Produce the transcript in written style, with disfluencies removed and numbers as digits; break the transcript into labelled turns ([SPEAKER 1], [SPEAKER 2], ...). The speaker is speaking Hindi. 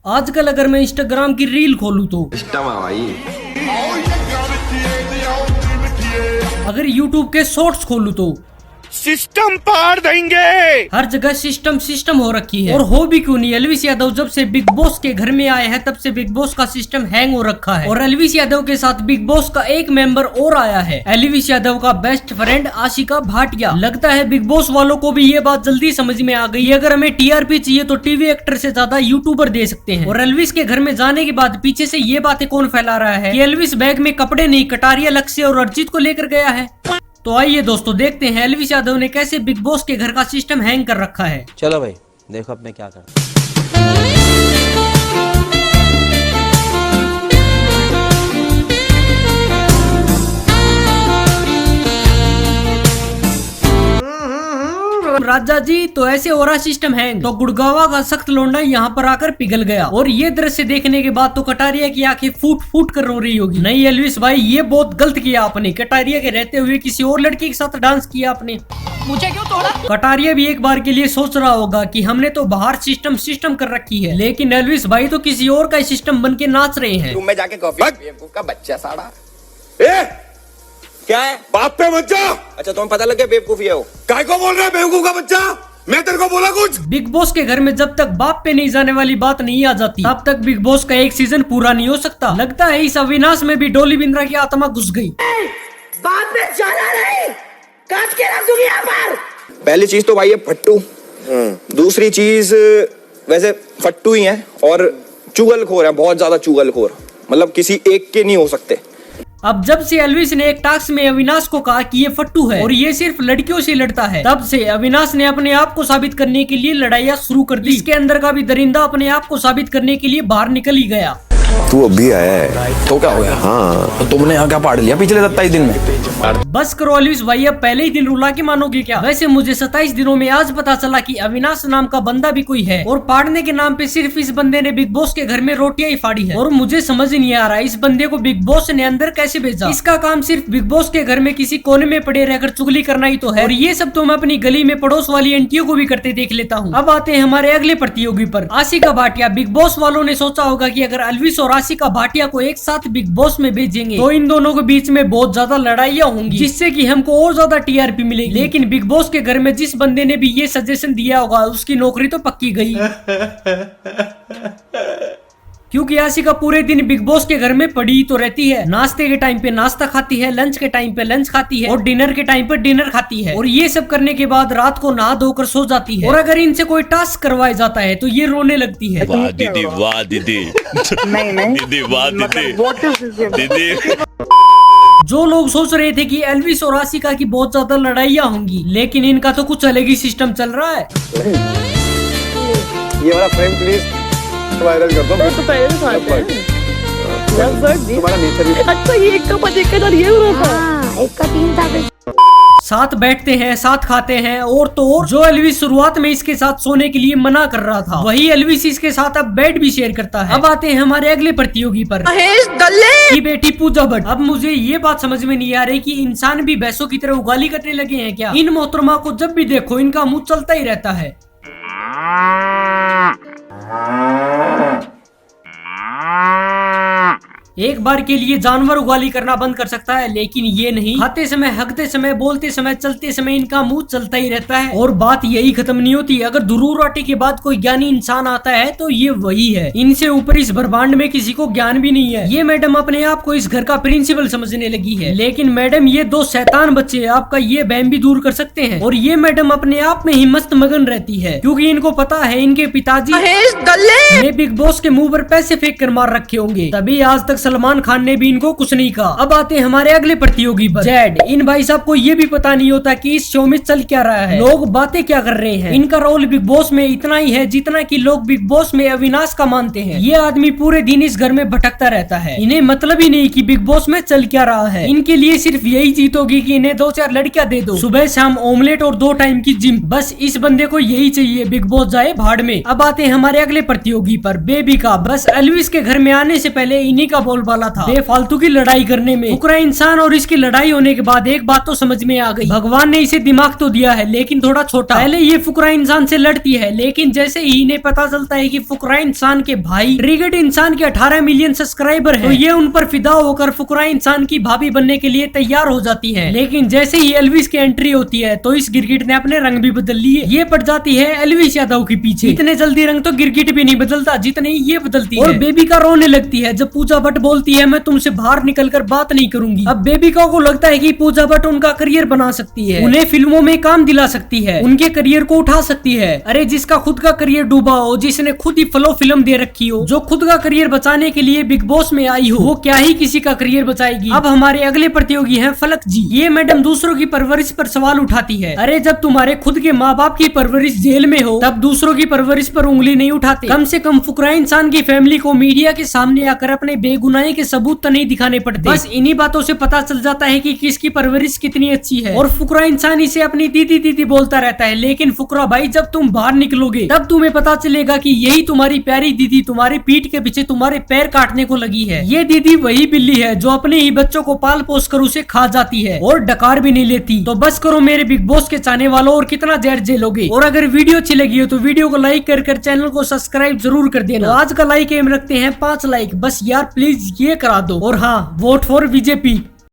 [SPEAKER 1] आजकल अगर मैं इंस्टाग्राम की रील खोलूं तो
[SPEAKER 2] भाई,
[SPEAKER 1] अगर यूट्यूब के शॉर्ट्स खोलूं तो
[SPEAKER 3] सिस्टम पार देंगे।
[SPEAKER 1] हर जगह सिस्टम हो रखी है। और हो भी क्यों नहीं, एल्विस यादव जब से बिग बॉस के घर में आए हैं तब से बिग बॉस का सिस्टम हैंग हो रखा है। और एल्विस यादव के साथ बिग बॉस का एक मेंबर और आया है, एल्विस यादव का बेस्ट फ्रेंड आशिका भाटिया। लगता है बिग बॉस वालों को भी ये बात जल्दी समझ में आ गई। अगर हमें टीआरपी चाहिए तो टीवी एक्टर से ज्यादा यूट्यूबर दे सकते हैं। और एल्विस के घर में जाने के बाद पीछे से ये बातें कौन फैला रहा है कि एल्विस बैग में कपड़े नहीं, कटारिया लक्ष्य और अर्जित को लेकर गया है। तो आइए दोस्तों देखते हैं एल्विस यादव ने कैसे बिग बॉस के घर का सिस्टम हैंग कर रखा है।
[SPEAKER 4] चलो भाई देखो अब मैं क्या कर।
[SPEAKER 1] राजा जी तो ऐसे हो रहा सिस्टम हैंग, तो गुड़गावा का सख्त लौंडा यहाँ पर आकर पिघल गया। और ये दृश्य देखने के बाद तो कटारिया की आंखें फूट फूट कर रो रही होगी। नहीं एल्विस भाई, ये बहुत गलत किया आपने। कटारिया के रहते हुए किसी और लड़की के साथ डांस किया आपने, मुझे क्यों तोड़ा। कटारिया भी एक बार के लिए सोच रहा होगा कि हमने तो बाहर सिस्टम कर रखी है, लेकिन एल्विस भाई तो किसी और का सिस्टम बन के नाच रहे हैं।
[SPEAKER 2] तुम में जाके कॉफी का बच्चा साड़ा
[SPEAKER 3] क्या है? बाप पे मत जा।
[SPEAKER 2] अच्छा तुम्हें पता लग गया बेवकूफी है वो?
[SPEAKER 3] काय को बोल रहा है बेवकूफ का बच्चा? मैं तेरे को बोला कुछ?
[SPEAKER 1] बिग बॉस के घर में जब तक बाप पे नहीं जाने वाली बात नहीं आ जाती तब तक बिग बॉस का एक सीजन पूरा नहीं हो सकता। लगता है इस अविनाश में भी डोली बिंद्रा की आत्मा घुस गई।
[SPEAKER 5] बात में जाना नहीं, काट के रख दूंगी यहाँ पर।
[SPEAKER 2] पहली चीज तो भाई है फट्टू, दूसरी चीज वैसे फट्टू ही है और चुगलखोर है, बहुत ज्यादा चुगलखोर। मतलब किसी एक के नहीं हो सकते।
[SPEAKER 1] अब जब से एल्विस ने एक टास्क में अविनाश को कहा कि ये फट्टू है और ये सिर्फ लड़कियों से लड़ता है, तब से अविनाश ने अपने आप को साबित करने के लिए लड़ाइयाँ शुरू कर दी। इसके अंदर का भी दरिंदा अपने आप को साबित करने के लिए बाहर निकल ही गया।
[SPEAKER 6] तू अभी आया है
[SPEAKER 2] तो क्या हो गया?
[SPEAKER 6] हाँ
[SPEAKER 2] तो तुमने यहाँ क्या पाड़ लिया पिछले 27 दिन में?
[SPEAKER 1] बस करो एल्विस भाई, अब पहले ही दिन रुला के मानोगे क्या? वैसे मुझे 27 दिनों में आज पता चला कि अविनाश नाम का बंदा भी कोई है और पाड़ने के नाम पे सिर्फ इस बंदे ने बिग बॉस के घर में रोटियां ही फाड़ी है। और मुझे समझ नहीं आ रहा इस बंदे को बिग बॉस ने अंदर कैसे भेजा। इसका काम सिर्फ बिग बॉस के घर में किसी कोने में पड़े रहकर चुगली करना ही तो है। और ये सब तो मैं अपनी गली में पड़ोस वाली आंटियों को भी करते देख लेता हूँ। अब आते हैं हमारे अगले प्रतियोगी पर, आशिका भाटिया। बिग बॉस वालों ने सोचा होगा कि अगर एल्विस और आशिका भाटिया को एक साथ बिग बॉस में भेजेंगे तो इन दोनों के बीच में बहुत ज्यादा लड़ाइयाँ होंगी, जिससे कि हमको और ज्यादा टीआरपी मिलेगी। लेकिन बिग बॉस के घर में जिस बंदे ने भी ये सजेशन दिया होगा उसकी नौकरी तो पक्की गई। क्योंकि आशिका पूरे दिन बिग बॉस के घर में पड़ी तो रहती है। नाश्ते के टाइम पे नाश्ता खाती है, लंच के टाइम पे लंच खाती है और डिनर के टाइम पे डिनर खाती है। और ये सब करने के बाद रात को नहा धोकर सो जाती है। और अगर इनसे कोई टास्क करवाया जाता है तो ये रोने लगती है।
[SPEAKER 3] वाह दीदी, वाह दीदी।
[SPEAKER 5] नहीं
[SPEAKER 3] दीदी वाह दीदी, दीदी।
[SPEAKER 1] जो लोग सोच रहे थे कि एल्विस और आशिका की बहुत ज्यादा लड़ाइयाँ होंगी, लेकिन इनका तो कुछ अलग ही सिस्टम चल रहा है।
[SPEAKER 2] ये वाला फ्रेम प्लीज वायरल कर दो।
[SPEAKER 5] तो पहले से आते हैं।
[SPEAKER 2] तुम्हारा नेचर भी
[SPEAKER 5] अच्छा ये एक का पति का डर ये हो रहा था। एक का 3 था।
[SPEAKER 1] साथ बैठते हैं, साथ खाते हैं और तो और जो एल्विस शुरुआत में इसके साथ सोने के लिए मना कर रहा था, वही एल्विस इसके साथ अब बेड भी शेयर करता है। अब आते हैं हमारे अगले प्रतियोगी पर,
[SPEAKER 5] महेश दल्ले
[SPEAKER 1] की बेटी पूजा भट्ट। अब मुझे ये बात समझ में नहीं आ रही कि इंसान भी भैंसों की तरह उगाली करने लगे हैं क्या? इन मोहतरमा को जब भी देखो इनका मुंह चलता ही रहता है। एक बार के लिए जानवर उगाली करना बंद कर सकता है, लेकिन ये नहीं। खाते समय, हगते समय, बोलते समय, चलते समय इनका मुंह चलता ही रहता है। और बात यही खत्म नहीं होती। अगर ध्रुव राठी के बाद कोई ज्ञानी इंसान आता है तो ये वही है। इनसे ऊपर इस ब्रह्मांड में किसी को ज्ञान भी नहीं है। ये मैडम अपने आप को इस घर का प्रिंसिपल समझने लगी है, लेकिन मैडम ये 2 शैतान बच्चे आपका ये बहम भी दूर कर सकते हैं। और ये मैडम अपने आप में ही मस्त मगन रहती है, क्योंकि इनको पता है इनके पिताजी
[SPEAKER 5] महेश दल्ले
[SPEAKER 1] ने बिग बॉस के मुंह पर पैसे फेंक कर मार रखे होंगे, तभी आज तक सलमान खान ने भी इनको कुछ नहीं कहा। अब आते हैं हमारे अगले प्रतियोगी पर, जेड। इन भाई साहब को ये भी पता नहीं होता कि इस शो में चल क्या रहा है, लोग बातें क्या कर रहे हैं। इनका रोल बिग बॉस में इतना ही है जितना कि लोग बिग बॉस में अविनाश का मानते हैं। ये आदमी पूरे दिन इस घर में भटकता रहता है। इन्हें मतलब ही नहीं कि बिग बॉस में चल क्या रहा है। इनके लिए सिर्फ यही जीत होगी कि इन्हें 2-4 लड़कियां दे दो, सुबह शाम ऑमलेट और 2 टाइम की जिम। बस इस बंदे को यही चाहिए, बिग बॉस जाए भाड़ में। अब आते हैं हमारे अगले प्रतियोगी पर बेबी का। बस एल्विस के घर में आने से पहले इन्हीं का बोलबाला था, बेफालतू की लड़ाई करने में। फुकरा इंसान और इसकी लड़ाई होने के बाद एक बात तो समझ में आ गई, भगवान ने इसे दिमाग तो दिया है लेकिन थोड़ा छोटा। पहले ये फुकरा इंसान से लड़ती है, लेकिन जैसे ही इन्हें पता चलता है कि फुकरा इंसान के भाई ट्रिगर्ड इंसान के 18 मिलियन सब्सक्राइबर हैं, तो ये उन पर फिदा होकर फुकरा इंसान की भाभी बनने के लिए तैयार हो जाती है। लेकिन जैसे ही एल्विस की एंट्री होती है तो इस गिरगिट ने अपने रंग भी बदल लिए। ये पड़ जाती है एल्विस यादव के पीछे। इतने जल्दी रंग तो गिरगिट भी नहीं बदलता जितने ये बदलती है। और बेबी का रोने लगती है जब पूजा भट्ट बोलती है मैं तुमसे बाहर निकलकर बात नहीं करूंगी। अब बेबिका को लगता है कि पूजा भट्ट उनका करियर बना सकती है, उन्हें फिल्मों में काम दिला सकती है, उनके करियर को उठा सकती है। अरे जिसका खुद का करियर डूबा हो, जिसने खुद ही फ्लो फिल्म दे रखी हो, जो खुद का करियर बचाने के लिए बिग बॉस में आई हो, वो क्या ही किसी का करियर बचाएगी। अब हमारे अगले प्रतियोगी हैं फलक जी। ये मैडम दूसरों की परवरिश पर सवाल उठाती है। अरे जब तुम्हारे खुद के माँ बाप की परवरिश जेल में हो तब दूसरों की परवरिश पर उंगली नहीं उठाते। कम से कम फुकरा इंसान की फैमिली को मीडिया के सामने आकर अपने बेगुनाही के सबूत तो नहीं दिखाने पड़ते। बस इन्हीं बातों से पता चल जाता है कि किसकी परवरिश कितनी अच्छी है। और फुकरा इंसान इसे अपनी दीदी दीदी बोलता रहता है, लेकिन फुकरा भाई जब तुम बाहर निकलोगे तब तुम्हें पता चलेगा कि यही तुम्हारी प्यारी दीदी तुम्हारी पीठ के पीछे तुम्हारे पैर काटने को लगी है। ये दीदी वही बिल्ली है जो अपने ही बच्चों को पाल पोस कर उसे खा जाती है और डकार भी नहीं लेती। तो बस करो मेरे बिग बॉस के चाहने वालों, और कितना जहर झेलोगे। और अगर वीडियो अच्छी लगी हो तो वीडियो को लाइक कर चैनल को सब्सक्राइब जरूर कर देना। तो आज का लाइक एम रखते हैं 5 लाइक, बस यार प्लीज ये करा दो। और हाँ, वोट फॉर बीजेपी।